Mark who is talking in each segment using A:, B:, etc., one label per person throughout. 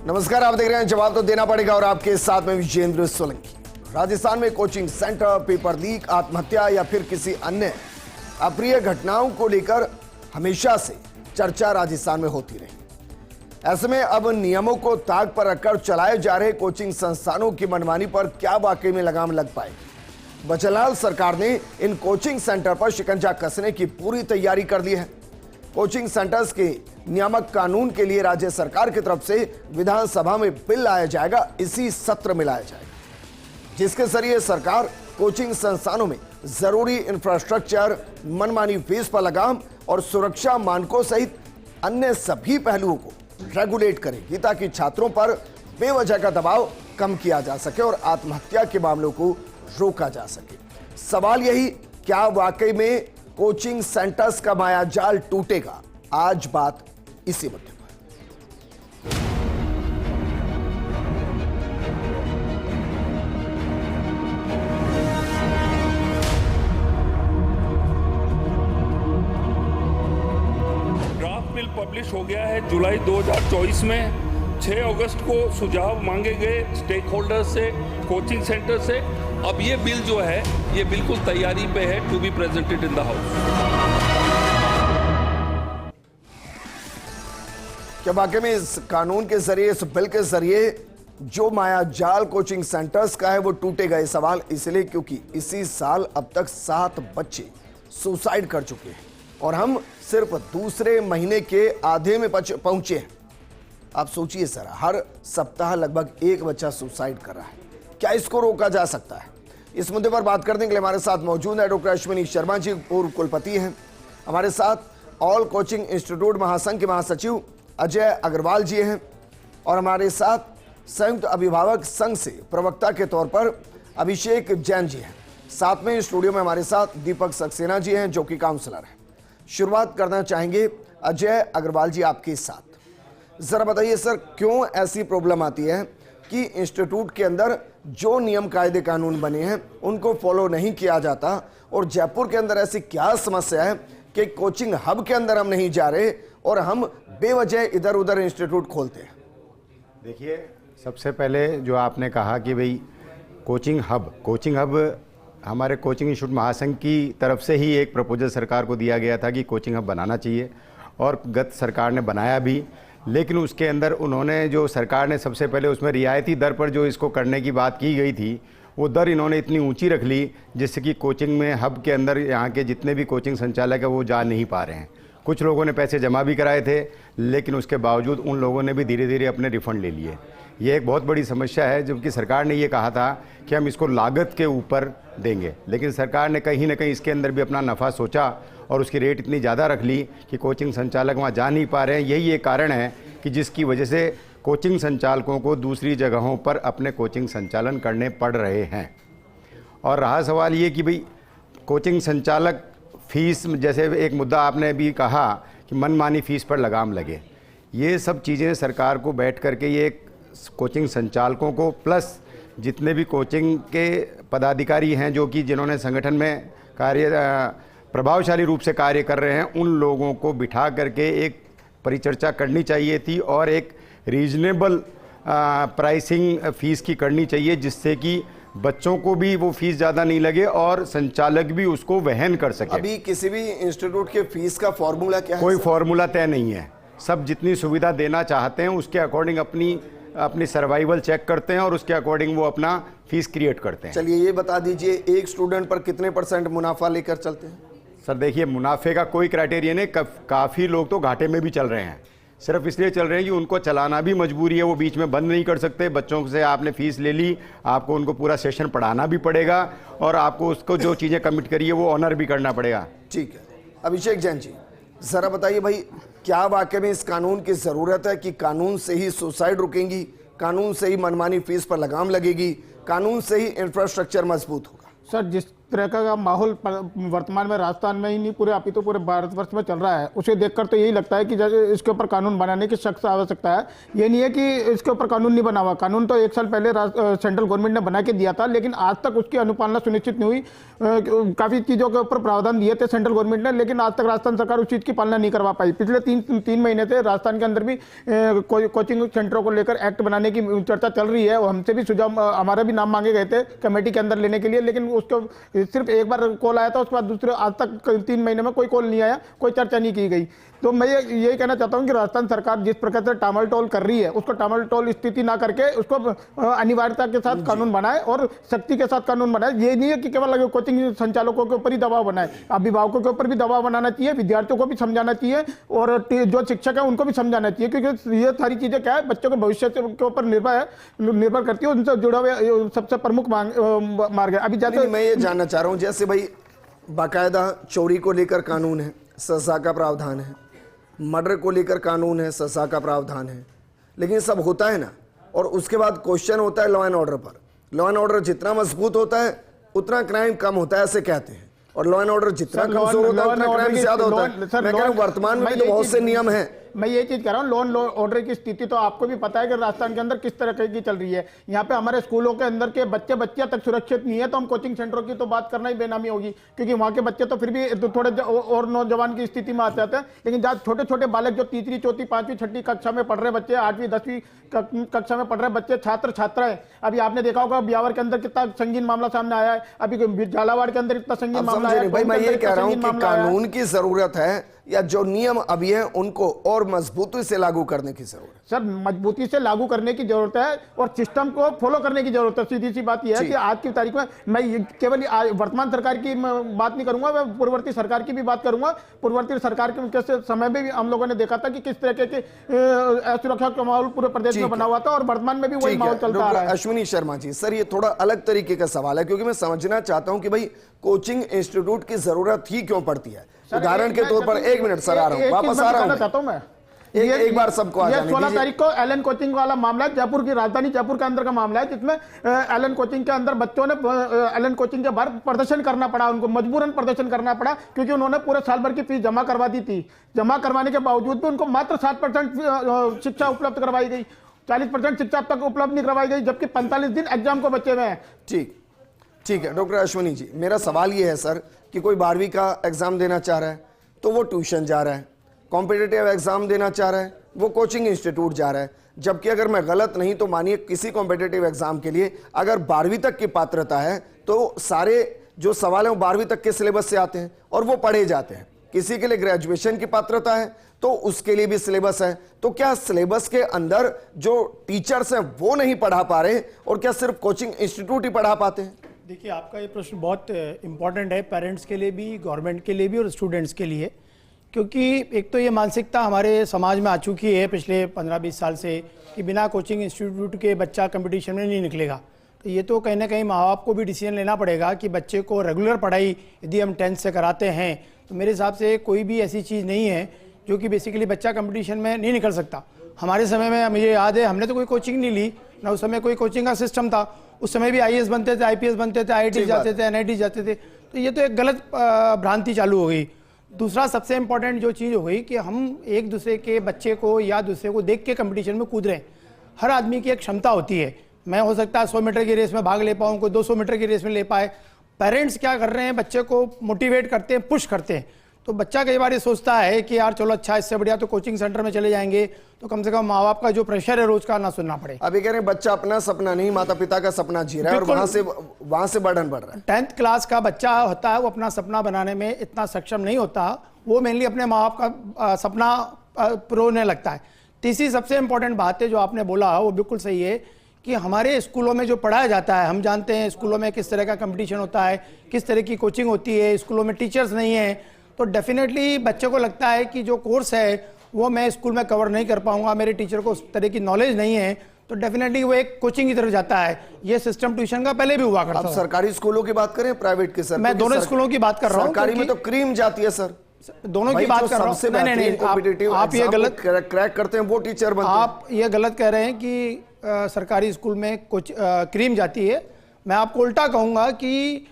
A: नमस्कार, आप देख रहे हैं जवाब तो देना पड़ेगा और आपके साथ में विजेंद्र सोलंकी। राजस्थान में कोचिंग सेंटर, पेपर लीक, आत्महत्या या फिर किसी अन्य अप्रिय घटनाओं को लेकर हमेशा से चर्चा राजस्थान में होती रही। ऐसे में अब नियमों को ताक पर रखकर चलाए जा रहे कोचिंग संस्थानों की मनमानी पर क्या वाकई में लगाम लग पाएगी? बचनलाल सरकार ने इन कोचिंग सेंटर पर शिकंजा कसने की पूरी तैयारी कर ली है। कोचिंग सेंटर्स के नियामक कानून के लिए राज्य सरकार की तरफ से विधानसभा में बिल लाया जाएगा, इसी सत्र में लाया जाएगा, जिसके जरिए सरकार कोचिंग संस्थानों में जरूरी इंफ्रास्ट्रक्चर, मनमानी फीस पर लगाम और सुरक्षा मानकों सहित अन्य सभी पहलुओं को रेगुलेट करेगी, ताकि छात्रों पर बेवजह का दबाव कम किया जा सके और आत्महत्या के मामलों को रोका जा सके। सवाल यही, क्या वाकई में कोचिंग सेंटर्स का मायाजाल टूटेगा? आज बात इसी मुद्दे पर।
B: ड्राफ्ट बिल पब्लिश हो गया है जुलाई 2024 में। 6 अगस्त को सुझाव मांगे गए स्टेक होल्डर से, कोचिंग सेंटर से। अब ये बिल जो है ये बिल्कुल तैयारी पे है to be presented in the house.
A: क्या वाकई में इस कानून के जरिए, इस बिल के जरिए जो मायाजाल कोचिंग सेंटर्स का है वो टूटेगा? ये सवाल इसलिए क्योंकि इसी साल अब तक 7 बच्चे सुसाइड कर चुके हैं और हम सिर्फ दूसरे महीने के आधे में पहुंचे हैं। आप सोचिए सर, हर सप्ताह लगभग एक बच्चा सुसाइड कर रहा है। क्या इसको रोका जा सकता है? इस मुद्दे पर बात करने के लिए हमारे साथ मौजूद है डॉक्टर अश्विनी शर्मा जी, पूर्व कुलपति हैं। हमारे साथ ऑल कोचिंग इंस्टीट्यूट महासंघ के महासचिव अजय अग्रवाल जी हैं और हमारे साथ संयुक्त अभिभावक संघ से प्रवक्ता के तौर पर अभिषेक जैन जी हैं। साथ में स्टूडियो में हमारे साथ दीपक सक्सेना जी हैं, जो कि काउंसलर हैं। शुरुआत करना चाहेंगे अजय अग्रवाल जी आपके साथ। जरा बताइए सर, क्यों ऐसी प्रॉब्लम आती है कि इंस्टीट्यूट के अंदर जो नियम कायदे कानून बने हैं उनको फॉलो नहीं किया जाता, और जयपुर के अंदर ऐसी क्या समस्या है कि कोचिंग हब के अंदर हम नहीं जा रहे और हम बेवजह इधर उधर इंस्टीट्यूट खोलते हैं?
C: देखिए, सबसे पहले जो आपने कहा कि भाई कोचिंग हब हमारे कोचिंग इंस्टीट्यूट महासंघ की तरफ से ही एक प्रपोजल सरकार को दिया गया था कि कोचिंग हब बनाना चाहिए, और गत सरकार ने बनाया भी। लेकिन उसके अंदर उन्होंने, जो सरकार ने सबसे पहले उसमें रियायती दर पर जो इसको करने की बात की गई थी, वो दर इन्होंने इतनी ऊंची रख ली जिससे कि कोचिंग में हब के अंदर यहाँ के जितने भी कोचिंग संचालक है वो जा नहीं पा रहे हैं। कुछ लोगों ने पैसे जमा भी कराए थे, लेकिन उसके बावजूद उन लोगों ने भी धीरे धीरे अपने रिफंड ले लिए। ये एक बहुत बड़ी समस्या है, जबकि सरकार ने ये कहा था कि हम इसको लागत के ऊपर देंगे, लेकिन सरकार ने कहीं ना कहीं इसके अंदर भी अपना नफ़ा सोचा और उसकी रेट इतनी ज़्यादा रख ली कि कोचिंग संचालक वहाँ जा नहीं पा रहे हैं। यही एक कारण है कि जिसकी वजह से कोचिंग संचालकों को दूसरी जगहों पर अपने कोचिंग संचालन करने पड़ रहे हैं। और रहा सवाल ये कि भाई कोचिंग संचालक फीस, जैसे एक मुद्दा आपने भी कहा कि मनमानी फ़ीस पर लगाम लगे, ये सब चीज़ें सरकार को बैठ करके ये कोचिंग संचालकों को प्लस जितने भी कोचिंग के पदाधिकारी हैं जो कि जिन्होंने संगठन में प्रभावशाली रूप से कार्य कर रहे हैं, उन लोगों को बिठा करके एक परिचर्चा करनी चाहिए थी और एक रीजनेबल प्राइसिंग फ़ीस की करनी चाहिए, जिससे कि बच्चों को भी वो फीस ज़्यादा नहीं लगे और संचालक भी उसको वहन कर सके।
A: अभी किसी भी इंस्टीट्यूट के फीस का फॉर्मूला क्या है?
C: कोई फॉर्मूला तय नहीं है। सब जितनी सुविधा देना चाहते हैं उसके अकॉर्डिंग अपनी सर्वाइवल चेक करते हैं और उसके अकॉर्डिंग वो अपना फीस क्रिएट करते हैं।
A: चलिए ये बता दीजिए, एक स्टूडेंट पर कितने % मुनाफा लेकर चलते हैं?
C: सर देखिए, मुनाफे का कोई क्राइटेरिया नहीं। काफ़ी लोग तो घाटे में भी चल रहे हैं, सिर्फ इसलिए चल रहे हैं कि उनको चलाना भी मजबूरी है, वो बीच में बंद नहीं कर सकते। बच्चों से आपने फ़ीस ले ली, आपको उनको पूरा सेशन पढ़ाना भी पड़ेगा और आपको उसको जो चीज़ें कमिट करी है वो ऑनर भी करना पड़ेगा।
A: ठीक है, अभिषेक जैन जी ज़रा बताइए भाई, क्या वाकई में इस कानून की ज़रूरत है कि कानून से ही सुसाइड रुकेंगी, कानून से ही मनमानी फीस पर लगाम लगेगी, कानून से ही इंफ्रास्ट्रक्चर मजबूत होगा?
D: सर, जिस तरह का माहौल वर्तमान में राजस्थान में ही नहीं पूरे अपितु पूरे भारतवर्ष में चल रहा है, उसे देखकर तो यही लगता है कि जैसे इसके ऊपर कानून बनाने की सख्त आवश्यकता है। ये नहीं है कि इसके ऊपर कानून नहीं बना हुआ, कानून तो 1 साल पहले सेंट्रल गवर्नमेंट ने बना के दिया था, लेकिन आज तक उसकी अनुपालना सुनिश्चित नहीं हुई। काफ़ी चीज़ों के ऊपर प्रावधान दिए थे सेंट्रल गवर्नमेंट ने, लेकिन आज तक राजस्थान सरकार उस चीज़ की पालना नहीं करवा पाई। पिछले तीन महीने से राजस्थान के अंदर भी कोचिंग सेंटरों को लेकर एक्ट बनाने की चर्चा चल रही है, और हमसे भी सुझाव, हमारे भी नाम मांगे गए थे कमेटी के अंदर लेने के लिए, लेकिन उसको सिर्फ एक बार कॉल आया था, उसके बाद दूसरे आज तक 3 महीने में कोई कॉल नहीं आया, कोई चर्चा नहीं की गई। तो मैं यही कहना चाहता हूं कि राजस्थान सरकार जिस प्रकार से टामालटोल कर रही है, उसको टामालटोल स्थिति ना करके उसको अनिवार्यता के साथ कानून बनाए और सख्ती के साथ कानून बनाए। ये नहीं है कि केवल कोचिंग संचालकों के ऊपर ही दबाव बनाए, अभिभावकों के ऊपर भी दबाव बनाना चाहिए, विद्यार्थियों को भी समझाना चाहिए, और जो शिक्षक है उनको भी समझाना चाहिए, क्योंकि ये सारी चीजें क्या है, बच्चों के भविष्य के ऊपर निर्भर करती है, उनसे जुड़ा हुआ सबसे प्रमुख मार्ग है। अभी जाते
A: मैं ये जानना चाह रहा हूँ, जैसे भाई बाकायदा चोरी को लेकर कानून है, सजा का प्रावधान है, मर्डर को लेकर कानून है, सजा का प्रावधान है, लेकिन सब होता है ना, और उसके बाद क्वेश्चन होता है लॉ एंड ऑर्डर पर। लॉ एंड ऑर्डर जितना मजबूत होता है उतना क्राइम कम होता है, ऐसे कहते हैं, और लॉ एंड ऑर्डर जितना कमजोर होता है उतना क्राइम ज्यादा होता है। मैं कह रहा हूं वर्तमान में तो बहुत से नियम हैं।
D: मैं ये चीज कह रहा हूँ, लॉ ऑर्डर की स्थिति तो आपको भी पता है कि राजस्थान के अंदर किस तरह की चल रही है। यहाँ पे हमारे स्कूलों के अंदर के बच्चियां तक सुरक्षित नहीं है, तो हम कोचिंग सेंटरों की तो बात करना ही बेनामी होगी, क्योंकि वहाँ के बच्चे तो फिर भी थोड़े और नौजवान की स्थिति में आ जाते हैं। लेकिन जहाँ छोटे छोटे बालक जो तीसरी चौथी पांचवी छठी कक्षा में पढ़ रहे बच्चे, 8वीं 10वीं कक्षा में पढ़ रहे बच्चे, छात्र छात्राएं, अभी आपने देखा होगा ब्यावर के अंदर कितना संगीन मामला सामने आया है, अभी झालावाड़ के अंदर इतना संगीन मामला आया है।
A: भाई मैं ये कह रहा हूँ कि कानून की जरूरत है, या जो नियम अभी है उनको और मजबूती से लागू करने की जरूरत है।
D: सर मजबूती से लागू करने की जरूरत है, और सिस्टम को फॉलो करने की जरूरत है। सीधी सी बात यह है कि आज की तारीख में मैं केवल वर्तमान सरकार की बात नहीं करूंगा, मैं पूर्ववर्ती सरकार की भी बात करूंगा। पूर्ववर्ती सरकार के समय में भी हम लोगों ने देखा था कि किस तरह के असुरक्षा का माहौल पूरे प्रदेश में बना हुआ था, और वर्तमान में भी वही माहौल चलता आ रहा है।
A: अश्विनी शर्मा जी, सर ये थोड़ा अलग तरीके का सवाल है, क्योंकि मैं समझना चाहता हूं कि भाई कोचिंग इंस्टीट्यूट की जरूरत ही क्यों पड़ती है। उदाहरण के तौर पर, 1 मिनट सर, आ रहा हूं, वापस आ रहा हूं मैं, एक बार सबको आ जाने दीजिए।
D: 16 तारीख को एलन कोचिंग वाला मामला है, जयपुर की राजधानी जयपुर के अंदर का मामला है, जिसमें एलन कोचिंग के अंदर बच्चों ने एलन कोचिंग के बाहर प्रदर्शन करना पड़ा, उनको मजबूरन प्रदर्शन करना पड़ा, क्योंकि उन्होंने पूरे साल भर की फीस जमा करवा दी थी। जमा करवाने के बावजूद भी उनको मात्र 7% शिक्षा उपलब्ध करवाई गई, 40% शिक्षा अब तक उपलब्ध नहीं करवाई गई, जबकि 45 दिन एग्जाम को बचे हुए हैं।
A: ठीक है डॉक्टर अश्विनी जी, मेरा सवाल ये है सर कि कोई 12वीं का एग्जाम देना चाह रहा है तो वो ट्यूशन जा रहा है, कॉम्पिटिटिव एग्जाम देना चाह रहा है वो कोचिंग इंस्टीट्यूट जा रहा है, जबकि अगर मैं गलत नहीं तो मानिए किसी कॉम्पिटिटिव एग्जाम के लिए अगर 12वीं तक की पात्रता है तो सारे जो सवाल हैं वो 12वीं तक के सिलेबस से आते हैं और वो पढ़े जाते हैं। किसी के लिए ग्रेजुएशन की पात्रता है तो उसके लिए भी सिलेबस है। तो क्या सिलेबस के अंदर जो टीचर्स हैं वो नहीं पढ़ा पा रहे, और क्या सिर्फ कोचिंग इंस्टीट्यूट ही पढ़ा पाते हैं?
E: देखिए, आपका ये प्रश्न बहुत इम्पॉर्टेंट है, पेरेंट्स के लिए भी, गवर्नमेंट के लिए भी और स्टूडेंट्स के लिए, क्योंकि एक तो ये मानसिकता हमारे समाज में आ चुकी है पिछले 15-20 साल से कि बिना कोचिंग इंस्टीट्यूट के बच्चा कंपटीशन में नहीं निकलेगा। तो ये तो कहीं ना कहीं माँ बाप को भी डिसीजन लेना पड़ेगा कि बच्चे को रेगुलर पढ़ाई यदि हम 10th से कराते हैं तो मेरे हिसाब से कोई भी ऐसी चीज़ नहीं है जो कि बेसिकली बच्चा कंपटीशन में नहीं निकल सकता। हमारे समय में मुझे याद है, हमने तो कोई कोचिंग नहीं ली ना, उस समय कोई कोचिंग का सिस्टम था। उस समय भी IAS बनते थे, IPS बनते थे, IIT जाते थे, NIT जाते थे। तो ये तो एक गलत भ्रांति चालू हो गई। दूसरा सबसे इम्पोर्टेंट जो चीज़ हो गई कि हम एक दूसरे के बच्चे को या दूसरे को देख के कंपटीशन में कूद रहे हैं। हर आदमी की एक क्षमता होती है, मैं हो सकता है 100 मीटर की रेस में भाग ले पाऊँ, कोई 200 मीटर की रेस में ले पाए। पेरेंट्स क्या कर रहे हैं, बच्चे को मोटिवेट करते हैं, पुश करते हैं। तो बच्चा कई बार ये सोचता है कि यार चलो अच्छा, इससे बढ़िया तो कोचिंग सेंटर में चले जाएंगे, तो कम से कम माँ बाप का जो प्रेशर है रोज का ना सुनना पड़े।
A: अभी कह रहे हैं बच्चा अपना सपना नहीं, माता पिता का सपना जी रहा है, और वहां से बर्डन बढ़ रहा है।
E: 10th क्लास का बच्चा होता है, वो अपना सपना बनाने में इतना सक्षम नहीं होता, वो मेनली अपने माँ बाप का सपना पुरोने लगता है। तीसरी सबसे इंपॉर्टेंट बात है जो आपने बोला, वो बिल्कुल सही है कि हमारे स्कूलों में जो पढ़ाया जाता है, हम जानते हैं स्कूलों में किस तरह का कंपटीशन होता है, किस तरह की कोचिंग होती है, स्कूलों में टीचर्स नहीं है, तो डेफिनेटली बच्चे को लगता है कि जो कोर्स है वो मैं स्कूल में कवर नहीं कर पाऊंगा, मेरे टीचर को उस तरह की नॉलेज नहीं है, तो डेफिनेटली वो एक कोचिंग की तरफ जाता है। ये सिस्टम ट्यूशन का पहले भी हुआ करता था।
A: अब सरकारी स्कूलों की बात करें, प्राइवेट की? सर
E: मैं दोनों स्कूलों की बात कर रहा हूँ।
A: सरकारी में तो क्रीम जाती है सर,
E: दोनों की बात कर रहा हूँ। नहीं, आप ये गलत
A: क्रैक करते हैं वो टीचर बनते हैं।
E: आप ये गलत कह रहे हैं कि सरकारी स्कूल में कुछ क्रीम जाती है। मैं आपको उल्टा कहूँगा कि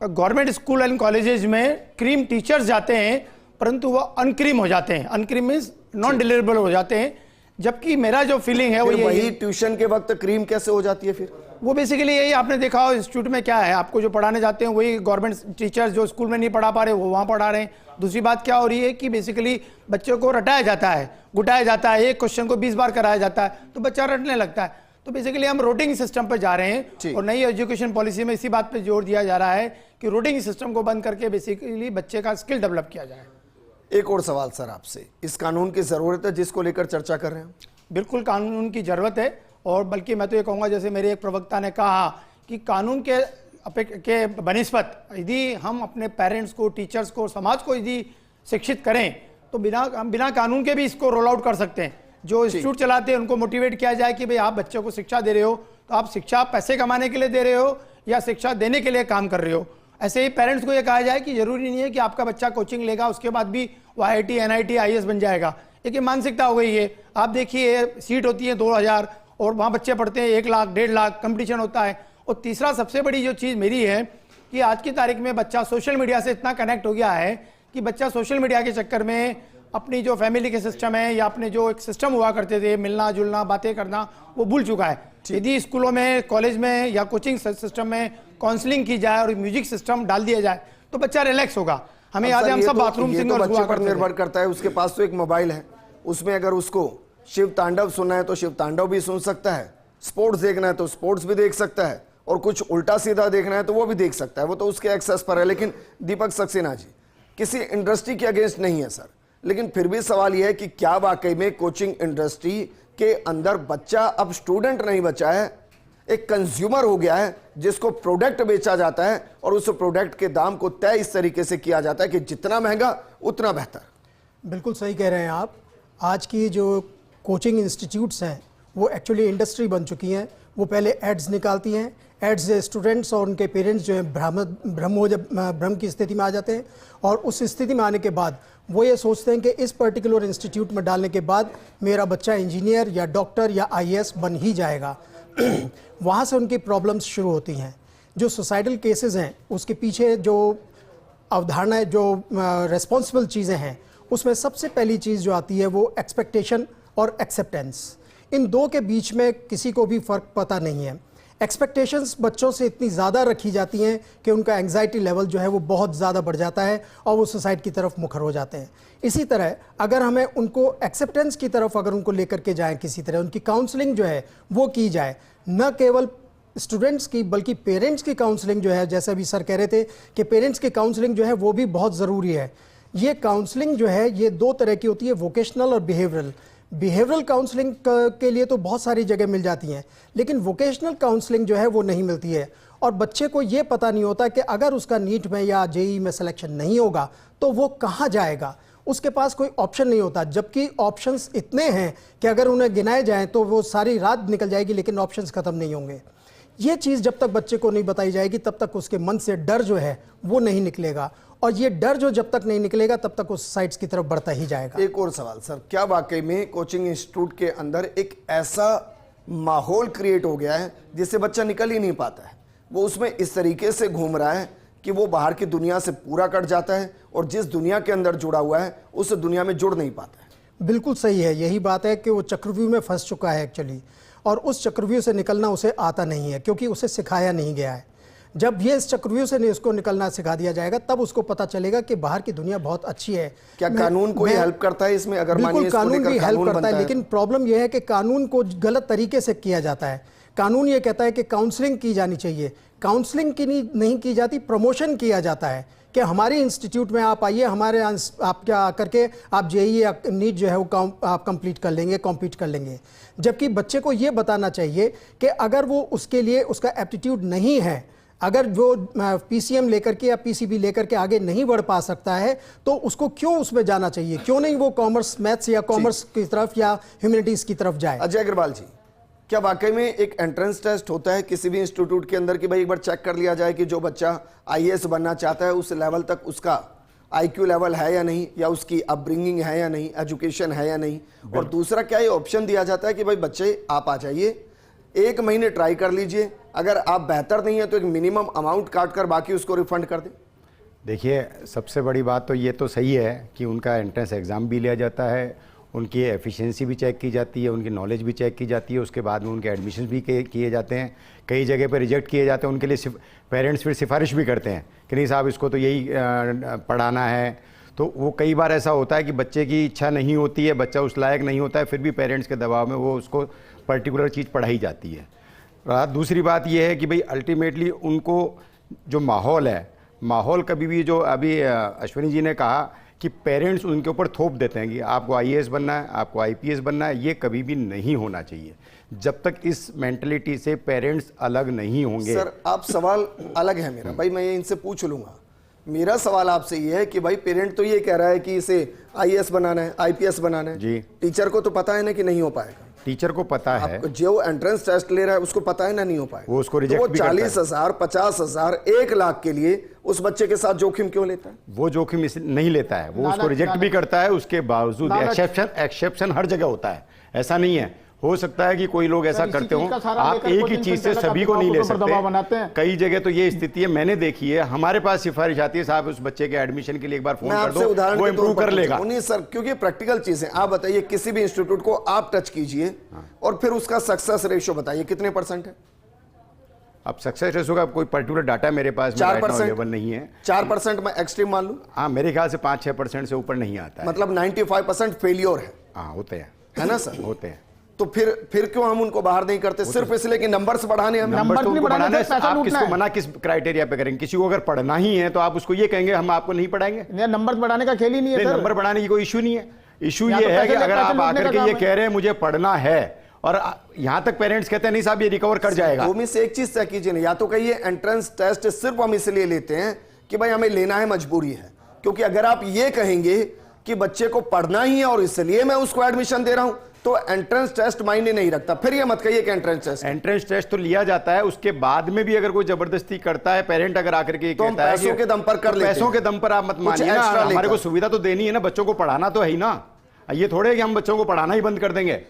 E: गवर्नमेंट स्कूल एंड कॉलेजेस में क्रीम टीचर्स जाते हैं परंतु वो अनक्रीम हो जाते हैं, अनक्रीम मीन्स नॉन डिलीवरेबल हो जाते हैं। जबकि मेरा जो फीलिंग है वो
A: फिर
E: ये
A: वही ट्यूशन के वक्त क्रीम कैसे हो जाती है फिर?
E: वो बेसिकली यही आपने देखा हो इंस्टीट्यूट में क्या है, आपको जो पढ़ाने जाते हैं वही गवर्नमेंट टीचर्स जो स्कूल में नहीं पढ़ा पा रहे वो वहाँ पढ़ा रहे हैं। दूसरी बात क्या हो रही है कि बेसिकली बच्चों को रटाया जाता है, गुटाया जाता है, एक क्वेश्चन को 20 बार कराया जाता है तो बच्चा रटने लगता है। तो बेसिकली हम रोटिंग सिस्टम पर जा रहे हैं और नई एजुकेशन पॉलिसी में इसी बात पर जोर दिया जा रहा है कि रोटिंग सिस्टम को बंद करके बेसिकली बच्चे का स्किल डेवलप किया जाए।
A: एक और सवाल सर आपसे, इस कानून की जरूरत है जिसको लेकर चर्चा कर रहे हैं?
E: बिल्कुल कानून की जरूरत है और बल्कि मैं तो ये कहूँगा जैसे मेरे एक प्रवक्ता ने कहा कि कानून के बनिस्बत यदि हम अपने पेरेंट्स को, टीचर्स को, समाज को यदि शिक्षित करें तो बिना कानून के भी इसको रोल आउट कर सकते हैं। जो इंस्टीट्यूट चलाते हैं उनको मोटिवेट किया जाए कि भाई आप बच्चों को शिक्षा दे रहे हो तो आप शिक्षा पैसे कमाने के लिए दे रहे हो या शिक्षा देने के लिए काम कर रहे हो। ऐसे ही पेरेंट्स को ये कहा जाए कि जरूरी नहीं है कि आपका बच्चा कोचिंग लेगा उसके बाद भी वो IIT, NIT, IAS बन जाएगा। एक मानसिकता हो गई है। आप देखिए सीट होती है 2000 और वहाँ बच्चे पढ़ते हैं 1 लाख 1.5 लाख, कंपटीशन होता है। और तीसरा सबसे बड़ी जो चीज़ मेरी है कि आज की तारीख में बच्चा सोशल मीडिया से इतना कनेक्ट हो गया है कि बच्चा सोशल मीडिया के चक्कर में अपनी जो फैमिली के सिस्टम है या अपने जो एक सिस्टम हुआ करते थे मिलना जुलना बातें करना वो भूल चुका है। यदि स्कूलों में, कॉलेज में या कोचिंग सिस्टम में काउंसलिंग की जाए और म्यूजिक सिस्टम डाल दिया जाए तो बच्चा रिलैक्स होगा। हमें याद है हम सब बाथरूम सिंगर्स हुआ करते थे।
A: निर्भर करता है, उसके पास तो एक मोबाइल है, उसमें अगर उसको शिव तांडव सुनना है तो शिव तांडव भी सुन सकता है, स्पोर्ट्स देखना है तो स्पोर्ट्स भी देख सकता है और कुछ उल्टा सीधा देखना है तो वो भी देख सकता है, वो तो उसके एक्सेस पर है। लेकिन दीपक सक्सेना जी, किसी इंडस्ट्री के अगेंस्ट नहीं है सर, लेकिन फिर भी सवाल यह है कि क्या वाकई में कोचिंग इंडस्ट्री के अंदर बच्चा अब स्टूडेंट नहीं बचा है, एक कंज्यूमर हो गया है जिसको प्रोडक्ट बेचा जाता है और उस प्रोडक्ट के दाम को तय इस तरीके से किया जाता है कि जितना महंगा उतना बेहतर।
F: बिल्कुल सही कह रहे हैं आप। आज की जो कोचिंग इंस्टीट्यूट्स हैं वो एक्चुअली इंडस्ट्री बन चुकी हैं। वो पहले एड्स निकालती हैं, एड्स से स्टूडेंट्स और उनके पेरेंट्स जो है भ्रम की स्थिति में आ जाते हैं और उस स्थिति में आने के बाद वो ये सोचते हैं कि इस पर्टिकुलर इंस्टीट्यूट में डालने के बाद मेरा बच्चा इंजीनियर या डॉक्टर या IAS बन ही जाएगा। वहाँ से उनकी प्रॉब्लम्स शुरू होती हैं। जो सोसाइटल केसेस हैं उसके पीछे जो अवधारणाएं, जो रेस्पॉन्सिबल चीज़ें हैं, उसमें सबसे पहली चीज़ जो आती है वो एक्सपेक्टेशन और एक्सेप्टेंस। इन दो के बीच में किसी को भी फ़र्क पता नहीं है। एक्सपेक्टेशंस बच्चों से इतनी ज़्यादा रखी जाती हैं कि उनका एंग्जाइटी लेवल जो है वो बहुत ज़्यादा बढ़ जाता है और वो सुसाइड की तरफ मुखर हो जाते हैं। इसी तरह अगर हमें उनको एक्सेप्टेंस की तरफ अगर उनको लेकर के जाएं, किसी तरह उनकी काउंसलिंग जो है वो की जाए, न केवल स्टूडेंट्स की बल्कि पेरेंट्स की काउंसलिंग जो है, जैसे अभी सर कह रहे थे कि पेरेंट्स की काउंसलिंग जो है वो भी बहुत ज़रूरी है। ये काउंसलिंग जो है ये 2 तरह की होती है, वोकेशनल और बिहेवियरल काउंसलिंग के लिए तो बहुत सारी जगह मिल जाती हैं, लेकिन वोकेशनल काउंसलिंग जो है वो नहीं मिलती है। और बच्चे को ये पता नहीं होता कि अगर उसका नीट में या JEE में सिलेक्शन नहीं होगा तो वो कहाँ जाएगा, उसके पास कोई ऑप्शन नहीं होता। जबकि ऑप्शंस इतने हैं कि अगर उन्हें गिनाए जाएं तो वो सारी रात निकल जाएगी लेकिन ऑप्शंस ख़त्म नहीं होंगे। ये चीज़ जब तक बच्चे को नहीं बताई जाएगी तब तक उसके मन से डर जो है वो नहीं निकलेगा और ये डर जो जब तक नहीं निकलेगा तब तक उस साइट्स की तरफ बढ़ता ही जाएगा।
A: एक और सवाल सर, क्या वाकई में कोचिंग इंस्टीट्यूट के अंदर एक ऐसा माहौल क्रिएट हो गया है जिससे बच्चा निकल ही नहीं पाता है, वो उसमें इस तरीके से घूम रहा है कि वो बाहर की दुनिया से पूरा कट जाता है और जिस दुनिया के अंदर जुड़ा हुआ है उस दुनिया में जुड़ नहीं पाता है?
F: बिल्कुल सही है, यही बात है कि वो चक्रव्यूह में फंस चुका है एक्चुअली, और उस चक्रव्यूह से निकलना उसे आता नहीं है क्योंकि उसे सिखाया नहीं गया है। जब ये इस चक्रव्यूह से उसको निकलना सिखा दिया जाएगा तब उसको पता चलेगा कि बाहर की दुनिया बहुत अच्छी है।
A: क्या कानून कोई हेल्प करता है इसमें? अगर
F: बिल्कुल कानून भी हेल्प करता है, लेकिन प्रॉब्लम यह है कि कानून को गलत तरीके से किया जाता है। कानून ये कहता है कि काउंसलिंग की जानी चाहिए, काउंसलिंग की नहीं की जाती, प्रमोशन किया जाता है कि हमारे इंस्टीट्यूट में आप आइए, हमारे आप क्या करके आप JEE या नीट जो है वो आप कंप्लीट कर लेंगे, कॉम्पीट कर लेंगे। जबकि बच्चे को ये बताना चाहिए कि अगर वो उसके लिए उसका एप्टीट्यूड नहीं है, अगर वो PCM लेकर के या PCB लेकर के आगे नहीं बढ़ पा सकता है तो उसको क्यों उसमें जाना चाहिए, क्यों नहीं वो कॉमर्स, मैथ्स या कॉमर्स की तरफ या ह्यूमैनिटीज़ की तरफ जाए।
A: अजय अग्रवाल जी, क्या वाकई में एक एंट्रेंस टेस्ट होता है किसी भी इंस्टीट्यूट के अंदर कि भाई एक बार चेक कर लिया जाए कि जो बच्चा IAS बनना चाहता है उस लेवल तक उसका IQ लेवल है या नहीं, या उसकी अपब्रिंगिंग है या नहीं, एजुकेशन है या नहीं? और दूसरा क्या ये ऑप्शन दिया जाता है कि भाई बच्चे आप आ जाइए, 1 महीने ट्राई कर लीजिए, अगर आप बेहतर नहीं है तो एक मिनिमम अमाउंट काट कर बाकी उसको रिफंड कर दें।
C: देखिए, सबसे बड़ी बात तो ये तो सही है कि उनका एंट्रेंस एग्ज़ाम भी लिया जाता है, उनकी एफिशिएंसी भी चेक की जाती है, उनकी नॉलेज भी चेक की जाती है, उसके बाद में उनके एडमिशन भी किए जाते हैं। कई जगह पर रिजेक्ट किए जाते हैं, उनके लिए पेरेंट्स फिर सिफारिश भी करते हैं कि नहीं साहब इसको तो यही पढ़ाना है। तो वो कई बार ऐसा होता है कि बच्चे की इच्छा नहीं होती है, बच्चा उस लायक नहीं होता है, फिर भी पेरेंट्स के दबाव में वो उसको पर्टिकुलर चीज़ पढ़ाई जाती है। दूसरी बात ये है कि भाई अल्टीमेटली उनको जो माहौल है, माहौल कभी भी, जो अभी अश्विनी जी ने कहा कि पेरेंट्स उनके ऊपर थोप देते हैं कि आपको आईएएस बनना है, आपको आईपीएस बनना है, ये कभी भी नहीं होना चाहिए। जब तक इस मेंटलिटी से पेरेंट्स अलग नहीं होंगे।
A: सर, आप सवाल अलग है मेरा भाई, मैं ये इनसे पूछ लूंगा। मेरा सवाल आपसे ये है कि भाई पेरेंट तो ये कह रहा है कि इसे आईएएस बनाना है, आईपीएस बनाना है
C: जी।
A: टीचर को तो पता है ना कि नहीं हो पाएगा।
C: टीचर को पता है,
A: जो एंट्रेंस टेस्ट ले रहा है उसको पता है ना नहीं हो पाएगा,
C: वो उसको रिजेक्ट भी करता है।
A: 40,000, 50,000, 1 लाख के लिए उस बच्चे के साथ जोखिम क्यों लेता है?
C: वो जोखिम नहीं लेता है, वो उसको रिजेक्ट भी करता है। उसके बावजूद एक्सेप्शन हर जगह होता है, ऐसा नहीं है। हो सकता है कि कोई लोग ऐसा करते हो, आप एक ही चीज से सभी को नहीं ले सकते। कई जगह तो ये स्थिति है, मैंने देखी है। हमारे पास सिफारिश आती है, साहब उस बच्चे के एडमिशन के लिए एक बार फोन कर दो, वो इम्प्रूव कर लेगा।
A: नहीं सर, क्योंकि प्रैक्टिकल चीज है। आप बताइए, किसी भी इंस्टीट्यूट को आप टच कीजिए और फिर उसका सक्सेस रेशियो बताइए कितने % है?
C: अब सक्सेस रेशियो का कोई पर्टिकुलर डाटा मेरे पास
A: 4%
C: नहीं है।
A: 4% मैं एक्सट्रीम मान लूं?
C: हाँ, मेरे ख्याल से 5-6% से ऊपर नहीं आता है।
A: मतलब 95% फेलियर है।
C: हाँ, होते हैं,
A: है ना सर?
C: होते हैं।
A: तो फिर क्यों हम उनको बाहर नहीं करते? सिर्फ इसलिए कि नंबर्स बढ़ाने हैं।
C: नंबर तो बढ़ाना है। आप किसको मना किस क्राइटेरिया पे करेंगे? किसी को अगर पढ़ना ही है तो आप उसको ये कहेंगे हम आपको नहीं पढ़ाएंगे।
D: नंबर बढ़ाने का खेल ही नहीं है सर।
C: नंबर बढ़ाने की कोई इशू नहीं है। इशू ये है कि अगर आप आकर के ये कह रहे हैं मुझे पढ़ना है और यहां तक पेरेंट्स कहते हैं नहीं साहब ये रिकवर कर जाएगा।
A: दो में से एक चीज तय कीजिए ना, या तो कहिए एंट्रेंस टेस्ट सिर्फ हम इसलिए लेते हैं कि भाई हमें लेना है, मजबूरी है। क्योंकि अगर आप ये कहेंगे कि बच्चे को पढ़ना ही है और इसलिए मैं उसको एडमिशन दे रहा हूं, तो एंट्रेंस टेस्ट मायने नहीं रखता। फिर ये मत कहिए कि एंट्रेंस टेस्ट तो लिया जाता है, उसके बाद में भी अगर कोई जबरदस्ती करता है, पेरेंट अगर आकर के तो
C: कहता है
A: पैसों के दम पर कर लेते हैं।
C: पैसों के दम पर आप मत मानिए ना, हमारे को सुविधा तो देनी है ना, बच्चों को पढ़ाना तो है ही ना। ये थोड़े है कि हम बच्चों को पढ़ाना ही बंद कर देंगे।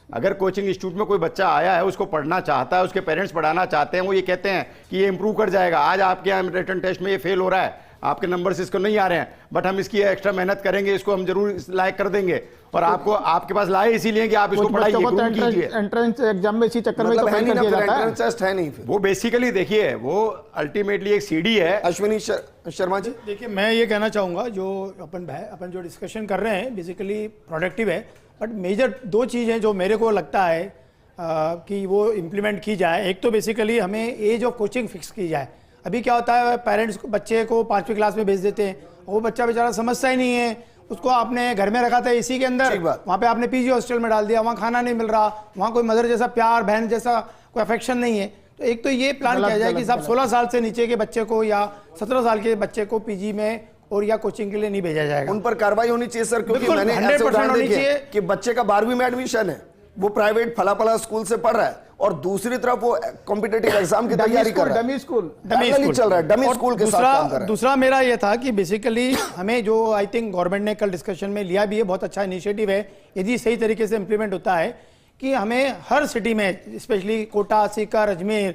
C: अगर कोचिंग इंस्टीट्यूट में कोई बच्चा आया है, उसको पढ़ना चाहता है, उसके पेरेंट्स पढ़ाना चाहते हैं, वो ये कहते हैं कि ये इंप्रूव कर जाएगा, आज आपके यहाँ रिटन टेस्ट में ये फेल हो रहा है, आपके नंबर्स इसको नहीं आ रहे हैं, बट हम इसकी एक्स्ट्रा मेहनत करेंगे, इसको हम जरूर लायक कर देंगे और आपको आपके पास लाए इसीलिए कि आप इसको पढ़ाइए।
D: एंट्रेंस एग्जाम में इसी चक्कर में तो फेल कर दिया जाता है।
A: एंट्रेंस टेस्ट है नहीं। फिर
C: वो बेसिकली देखिए, वो अल्टीमेटली एक सीडी है।
A: अश्विनी शर्मा जी,
E: देखिए मैं ये कहना चाहूँगा, जो अपन जो डिस्कशन कर रहे हैं बेसिकली प्रोडक्टिव है, बट मेजर 2 चीज़ हैं जो मेरे को लगता है कि वो इम्प्लीमेंट की जाए। एक तो बेसिकली हमें एज ऑफ कोचिंग फिक्स की जाए। अभी क्या होता है, पेरेंट्स को बच्चे को 5वीं क्लास में भेज देते हैं, वो बच्चा बेचारा समझता ही नहीं है, उसको आपने घर में रखा था इसी के अंदर, वहाँ पे आपने पीजी हॉस्टल में डाल दिया, वहाँ खाना नहीं मिल रहा, वहाँ कोई मदर जैसा प्यार, बहन जैसा कोई अफेक्शन नहीं है। तो एक तो ये प्लान किया जाए कि साहब 16 साल से नीचे के बच्चे को या 17 साल के बच्चे को पीजी में और या कोचिंग के लिए नहीं भेजा जाएगा।
A: उन पर कार्रवाई होनी चाहिए सर, क्योंकि मैंने ऐसे उदाहरण देखे हैं कि बच्चे का 12वीं में एडमिशन है, वो प्राइवेट फला स्कूल से पढ़ रहा है और दूसरी तरफ वो कॉम्पिटिटिव एग्जाम की तैयारी कर रहा है,
D: डमी स्कूल
A: चल रहा है, डमी स्कूल के साथ काम कर रहा है।
E: दूसरा मेरा ये था कि बेसिकली हमें जो आई थिंक गवर्नमेंट ने कल डिस्कशन में लिया भी है, बहुत अच्छा इनिशिएटिव है, यदि सही तरीके से इंप्लीमेंट होता है, कि हमें हर सिटी में स्पेशली कोटा, सीकर, अजमेर,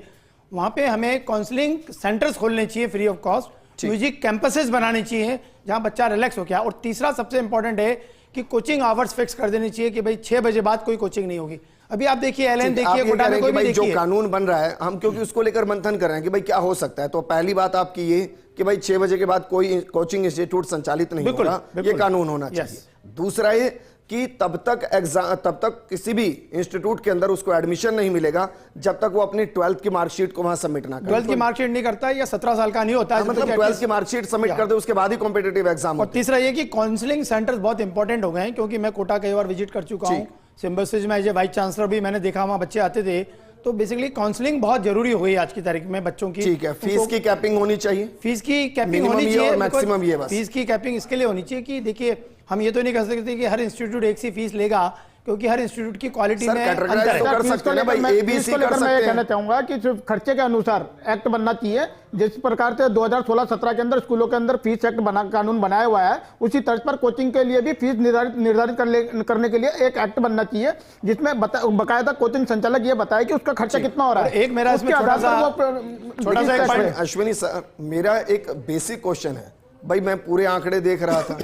E: वहाँ पे हमें काउंसलिंग सेंटर्स खोलने चाहिए free of cost, music campuses बनाने चाहिए जहाँ बच्चा रिलैक्स हो गया। और तीसरा सबसे इंपॉर्टेंट है कि कोचिंग आवर्स फिक्स कर देनी चाहिए कि भाई 6 बजे बाद कोई कोचिंग नहीं होगी। अभी आप देखिए एलएन देखिए, कोटा में कोई भी देखिए,
A: जो कानून बन रहा है, हम क्योंकि उसको लेकर मंथन कर रहे हैं कि भाई क्या हो सकता है। तो पहली बात आपकी ये कि भाई 6 बजे के बाद कोई कोचिंग इंस्टीट्यूट संचालित नहीं होगा, ये कानून होना चाहिए। दूसरा ये कि तब तक किसी भी इंस्टीट्यूट के अंदर उसको एडमिशन नहीं मिलेगा जब तक वो अपनी 12th की मार्कशीट को वहां सबमिट ना करे।
E: 12th की मार्कशीट नहीं करता या 17 साल का नहीं होता है,
A: मतलब 12th की मार्कशीट सबमिट कर दे, उसके बाद ही कॉम्पिटिटिव एग्जाम।
E: और तीसरा ये कि काउंसलिंग सेंटर्स बहुत इंपॉर्टेंट हो गए हैं, क्योंकि मैं कोटा कई बार विजिट कर चुका हूँ, सिम्बोसिस में एज ए वाइस चांसलर भी मैंने देखा, वहाँ बच्चे आते थे। तो बेसिकली काउंसलिंग बहुत जरूरी हो गई आज की तारीख में बच्चों की।
A: ठीक है, फीस की कैपिंग होनी चाहिए,
E: फीस की कैपिंग होनी चाहिए,
A: मैक्सिमम ये बस।
E: फीस की कैपिंग इसके लिए होनी चाहिए कि देखिए हम ये तो नहीं कह सकते कि हर इंस्टीट्यूट एक सी फीस लेगा, क्योंकि हर इंस्टीट्यूट की क्वालिटी
A: सर,
E: में
A: कैटेगराइज
E: अंतर
A: तो
E: है।
A: कर सकते हैं ना भाई, ABC कर सकते
D: मैं
A: हैं।
D: कहना चाहूंगा कि सिर्फ खर्चे के अनुसार एक्ट बनना चाहिए। जिस प्रकार से 2016-17 के अंदर स्कूलों के अंदर फीस एक्ट कानून बनाया हुआ है, उसी तर्ज पर कोचिंग के लिए भी फीस निर्धारित करने के लिए एक एक्ट बनना चाहिए, जिसमें बकायदा कोचिंग संचालक ये बताए कि उसका खर्चा कितना हो रहा है।
E: एक मेरा इसमें
D: उसके
E: छोटा
D: आधार
E: सा
D: पर
E: छोटा सा एक point-
A: अश्विनी सर, मेरा एक बेसिक क्वेश्चन है भाई, मैं पूरे आंकड़े देख रहा था,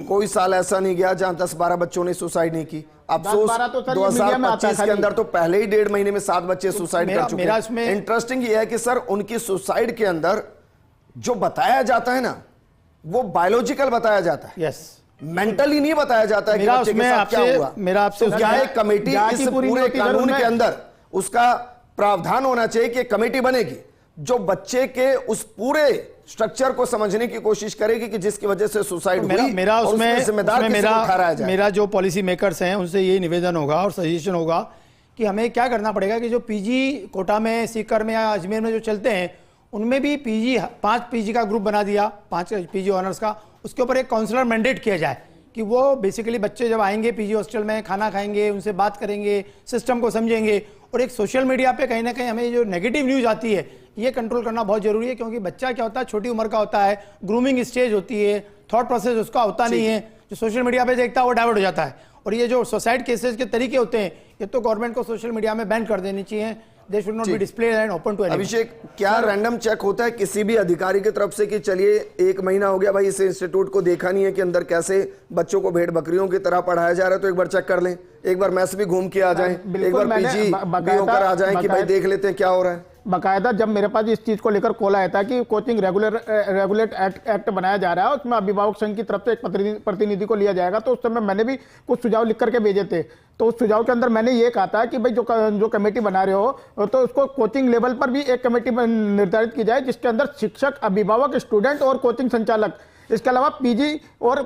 A: कोई साल ऐसा नहीं गया जहां 10-12 बच्चों ने सुसाइड नहीं की। अफसोस
D: 10-12 तो सर ये मीडिया में आता है
A: 2025 के
D: खाली।
A: अंदर तो पहले ही 1.5 महीने में 7 बच्चे सुसाइड कर चुके
E: मेरा
A: हैं।
E: इसमें-
A: इंटरेस्टिंग ये है कि सर उनकी सुसाइड के अंदर जो बताया जाता है ना, वो बायोलॉजिकल बताया जाता है,
E: यस,
A: मेंटली नहीं बताया जाता है कि
E: मेरा
A: बच्चे के
E: उसमें
A: साथ क्या
E: आपसे-
A: हुआ।
E: मेरा आपसे
A: तो क्या
E: उसमें-
A: एक कमेटी
D: जांच
A: इस
D: की पूरी
A: पूरे
D: नहीं होती,
A: कानून
D: जरूर
A: के
D: में-
A: अंदर उसका प्रावधान होना चाहिए कि कमेटी बनेगी जो बच्चे के उस पूरे स्ट्रक्चर को समझने की कोशिश करेगी कि जिसकी वजह से सुसाइड हुई,
E: मेरा
A: और
E: उसमें
A: जिम्मेदार
E: उसमें
A: किसको ठहराया जाए।
E: मेरा जो पॉलिसी मेकर्स हैं उनसे ये निवेदन होगा और सजेशन होगा कि हमें क्या करना पड़ेगा कि जो पीजी कोटा में, सीकर में या अजमेर में जो चलते हैं, उनमें भी पीजी 5 पीजी का ग्रुप बना दिया, 5 पीजी ऑनर्स का, उसके ऊपर एक काउंसलर मैंडेट किया जाए कि वो बेसिकली बच्चे जब आएंगे पीजी हॉस्टल में, खाना खाएंगे, उनसे बात करेंगे, सिस्टम को समझेंगे। और एक सोशल मीडिया पे कहीं ना कहीं हमें जो नेगेटिव न्यूज़ आती है ये कंट्रोल करना बहुत जरूरी है, क्योंकि बच्चा क्या होता है, छोटी उम्र का होता है, ग्रूमिंग स्टेज होती है, थॉट प्रोसेस उसका होता नहीं है, जो सोशल मीडिया पे देखता है वो डाइवर्ट हो जाता है। और ये जो सुसाइड केसेस के तरीके होते हैं, ये तो गवर्नमेंट को सोशल मीडिया में बैन कर देनी चाहिए। They should not be displayed and open to anyone.
A: Abhishek, क्या रैंडम चेक होता है किसी भी अधिकारी की तरफ से कि चलिए 1 महीना हो गया भाई, इस इंस्टीट्यूट को देखा नहीं है कि अंदर कैसे बच्चों को भेड़ बकरियों की तरह पढ़ाया जा रहा है, तो एक बार चेक कर लें, एक बार मैस भी घूम के आ जाएं, एक बार पीजी भी होकर आ जाएं कि भाई देख लेते हैं क्या हो रहा है।
D: बाकायदा जब मेरे पास इस चीज को लेकर कॉल आया था कि कोचिंग रेगुलेट एक्ट बनाया जा रहा है, उसमें अभिभावक संघ की तरफ से एक प्रतिनिधि को लिया जाएगा, तो उस समय मैंने भी कुछ सुझाव लिख करके भेजे थे। तो उस सुझाव के अंदर मैंने ये कहा था कि भाई जो कमेटी बना रहे हो तो उसको कोचिंग लेवल पर भी एक कमेटी निर्धारित की जाए, जिसके अंदर शिक्षक, अभिभावक, स्टूडेंट और कोचिंग संचालक, इसके अलावा पीजी और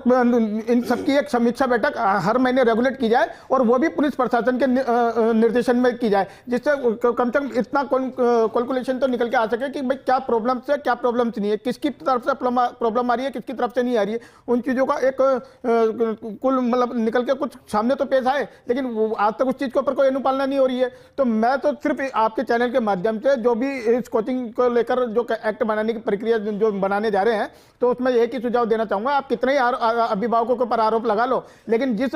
D: इन सबकी एक समीक्षा बैठक हर महीने रेगुलेट की जाए, और वो भी पुलिस प्रशासन के निर्देशन में की जाए, जिससे कम से कम इतना कैलकुलेशन तो निकल के आ सके कि भाई क्या प्रॉब्लम्स है, क्या प्रॉब्लम्स नहीं है, किसकी तरफ से प्रॉब्लम आ रही है, किसकी तरफ से नहीं आ रही है। उन चीज़ों का एक कुल मतलब निकल के कुछ सामने तो पेश आए, लेकिन आज तक उस चीज़ के ऊपर कोई अनुपालना नहीं हो रही है। तो मैं तो सिर्फ आपके चैनल के माध्यम से जो भी इस कोचिंग को लेकर जो एक्ट बनाने की प्रक्रिया जो बनाने जा रहे हैं, तो उसमें एक ही सुझाव देना चाहूंगा, आप कितने ही अभिभावकों के ऊपर आरोप लगा लो, लेकिन जिस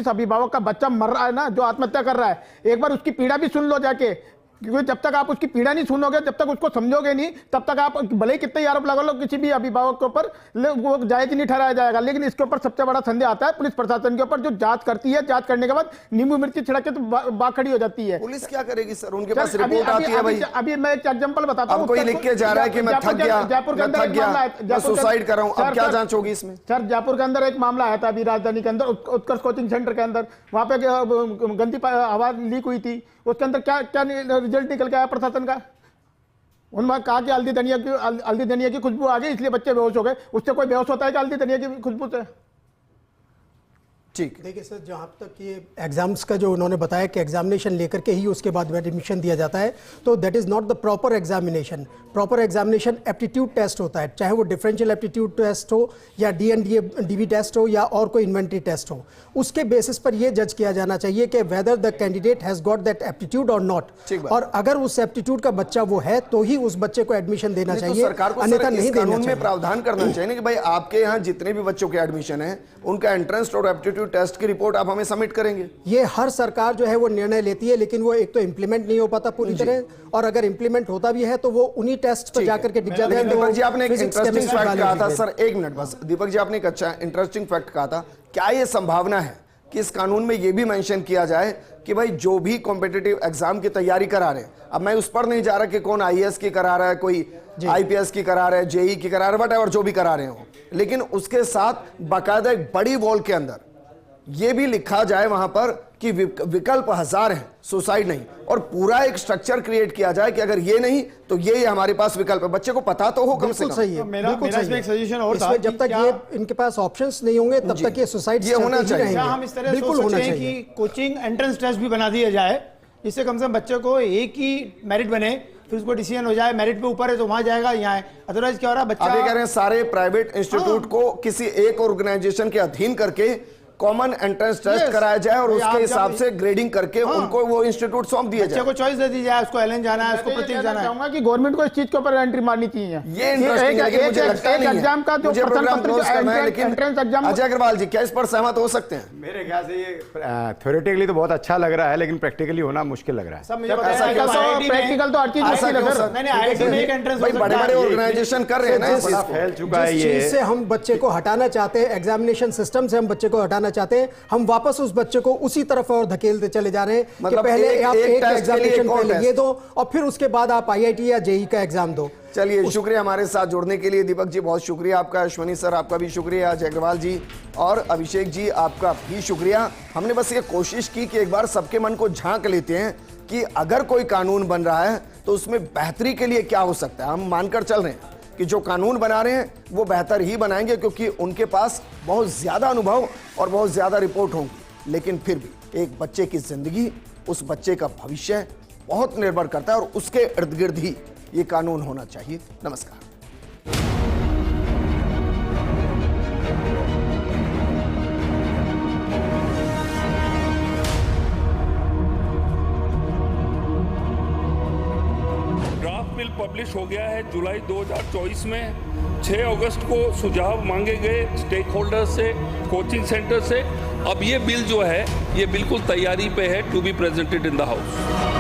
D: अभिभावक का बच्चा मर रहा है ना, जो आत्महत्या कर रहा है, एक बार उसकी पीड़ा भी सुन लो जाके, क्योंकि जब तक आप उसकी पीड़ा नहीं सुनोगे, जब तक उसको समझोगे नहीं, तब तक आप भले ही कितने ही आरोप लगा लो किसी भी अभिभावक के ऊपर, वो जायज नहीं ठहराया जाएगा। लेकिन इसके ऊपर सबसे बड़ा संदेह आता है पुलिस प्रशासन के ऊपर, जो जांच करती है, जांच करने के बाद नींबू मिर्ची छिड़क के तो बात खड़ी हो जाती है।
A: पुलिस क्या करेगी सर, उनके पास
D: सर,
A: रिपोर्ट आती है भाई।
D: अभी मैं एक एग्जांपल बताता हूं।
A: अब कोई लिख के जा रहा है कि मैं थक गया,
D: जयपुर के अंदर एक मामला है,
A: मैं सुसाइड कर रहा हूं, अब क्या जांच होगी इसमें?
D: सर, जयपुर के अंदर एक मामला आया था अभी राजधानी के अंदर, उत्कर्ष कोचिंग सेंटर के अंदर, वहां पे गंदी आवाज लीक हुई थी, उसके अंदर क्या क्या रिजल्ट निकल के आया प्रशासन का? उन्होंने कहा कि हल्दी धनिया की खुशबू आ गई, इसलिए बच्चे बेहोश हो गए। उससे कोई बेहोश होता है कि हल्दी धनिया की खुशबू से?
A: ठीक,
F: देखिए सर, जहाँ तक ये एग्जाम्स का जो उन्होंने बताया कि एग्जामिनेशन लेकर के ही उसके बाद एडमिशन दिया जाता है, तो that is not the proper examination. Proper examination aptitude test होता है, चाहे वो डिफरेंशियल एप्टीट्यूड टेस्ट हो या DNDV टेस्ट हो या और कोई इन्वेंटरी टेस्ट हो, उसके बेसिस पर यह जज किया जाना चाहिए कि whether the candidate has got that aptitude और नॉट, और अगर उस एप्टीट्यूड का बच्चा वो है तो ही उस बच्चे को एडमिशन देना चाहिए,
A: सरकार को
F: अन्यथा नहीं देना
A: कानून
F: चाहिए।
A: में प्रावधान करना चाहिए कि भाई आपके यहाँ जितने भी बच्चों के एडमिशन है, उनका एंट्रेंस और एप्टीट्यूड टेस्ट की रिपोर्ट आप हमें सबमिट करेंगे।
F: ये हर सरकार जो है वो निर्णय लेती है, लेकिन वो एक तो इम्प्लीमेंट नहीं हो पाता पूरी तरह, और अगर इम्प्लीमेंट होता भी है तो वो उन्हीं टेस्ट पर जाकर के दिख जाता है।
A: दीपक जी, आपने एक इंटरेस्टिंग फैक्ट कहा था सर, 1 मिनट बस। दीपक जी, आपने एक अच्छा इंटरेस्टिंग फैक्ट कहा था, क्या ये संभावना है कि इस कानून में ये भी मेंशन किया जाए कि भाई जो भी कॉम्पिटिटिव एग्जाम की तैयारी करा रहे हैं, अब मैं उस पर नहीं जा रहा कि कौन IAS की करा रहा है, कोई IPS की करा रहा है, JEE की करा रहा है, वटएवर जो भी करा रहे हो, लेकिन उसके साथ बाकायदा एक बड़ी वॉल के अंदर ये भी लिखा जाए वहां पर कि विकल्प 1000 हैं, सुसाइड नहीं, और पूरा एक स्ट्रक्चर क्रिएट किया जाए कि अगर ये नहीं तो ये हमारे पास विकल्प है, बच्चे को पता तो हो कम से कम।
F: सही है,
E: मेरा इसमें एक सजेशन और था,
F: इसमें जब तक ये इनके पास ऑप्शन्स नहीं होंगे तब तक ये सुसाइड
A: ये होना चाहिए।
E: क्या हम इस तरह सोच सकते हैं कि कोचिंग एंट्रेंस टेस्ट भी बना दिया जाए, जिससे कम से कम बच्चे को एक ही मेरिट बने, फिर उसको डिसीजन हो जाए, मेरिट पे ऊपर है तो वहां जाएगा, यहाँ है, अदरवाइज क्या हो रहा है, बच्चा
A: आप ये कह रहे हैं सारे प्राइवेट इंस्टीट्यूट को किसी एक ऑर्गेनाइजेशन के अधीन करके कॉमन एंट्रेंस टेस्ट
D: Yes.
A: कराया जाए और
D: भाई,
A: उसके
D: आप
A: हिसाब
D: जब-
A: से ग्रेडिंग करके उनको वो इंस्टीट्यूट सौंप दिया
E: बच्चे
A: जाए।
E: को चॉइस दे दी जाए, उसको एलन जाना है, उसको प्रतीक जाना है।
D: चाहूंगा कि गवर्नमेंट को इस चीज के ऊपर एंट्री मारनी चाहिए।
A: ये इंटरेस्टिंग है, लेकिन मुझे लगता नहीं है।
D: एग्जाम का जो
A: मुझे
D: प्रश्न
A: प्रोग्राम
D: पत्र
A: क्लोज करना है, लेकिन
D: एंट्रेंस एग्जाम
A: अजय अग्रवाल जी क्या इस पर सहमत हो सकते हैं?
C: मेरे ख्याल से ये थ्योरेटिकली तो बहुत अच्छा लग रहा है, लेकिन प्रैक्टिकली होना मुश्किल लग रहा है।
E: सब मुझे
A: ऐसा
E: बताया
A: क्यों?
E: कि IIT में-
D: प्रैक्टिकल तो हर चीज
A: ऐसा
D: मुश्किल है
A: क्यों
D: सर।
A: सर?
E: नहीं, IIT में एक एंट्रेंस
A: भाई
E: हो
A: बड़े
E: सकता
A: बड़े
E: है।
A: ऑर्गेनाइजेशन कर रहे हैं ना इस चीज
C: बड़ा
A: को।
C: फैल चुका है
F: जिस
C: ये।
F: चीज से हम बच्चे को हटाना चाहते हैं, एग्जामिनेशन सिस्टम से हम बच्चे को हटाना चाहते हैं, हम वापस उस बच्चे को उसी तरफ और धकेलते चले जा रहे हैं कि
A: मतलब
F: पहले
A: एक
F: आप एक
A: टेस्ट के लिए
F: एग्जामिनेशन
A: एक और
F: पहले
A: टेस्ट।
F: ये दो और फिर उसके बाद आप IIT या JEE का एग्जाम दो।
A: चलिए शुक्रिया हमारे साथ जुड़ने के लिए दीपक जी, बहुत शुक्रिया आपका। अश्वनी सर आपका भी शुक्रिया, अजय अग्रवाल जी और अभिषेक जी आपका भी शुक्रिया। हमने बस ये कोशिश की कि एक बार सबके मन को झांक लेते हैं कि अगर कोई कानून बन रहा है तो उसमें बेहतरी के लिए क्या हो सकता है। हम मानकर चल रहे हैं कि जो कानून बना रहे हैं वो बेहतर ही बनाएंगे, क्योंकि उनके पास बहुत ज्यादा अनुभव और बहुत ज्यादा रिपोर्ट होंगी। लेकिन फिर भी एक बच्चे की जिंदगी, उस बच्चे का भविष्य बहुत निर्भर करता है और उसके इर्द गिर्द ही ये कानून होना चाहिए। नमस्कार।
B: ड्राफ्ट बिल पब्लिश हो गया है जुलाई 2024 में। 6 अगस्त को सुझाव मांगे गए स्टेक होल्डर से, कोचिंग सेंटर से। अब ये बिल जो है ये बिल्कुल तैयारी पे है to be presented in the house.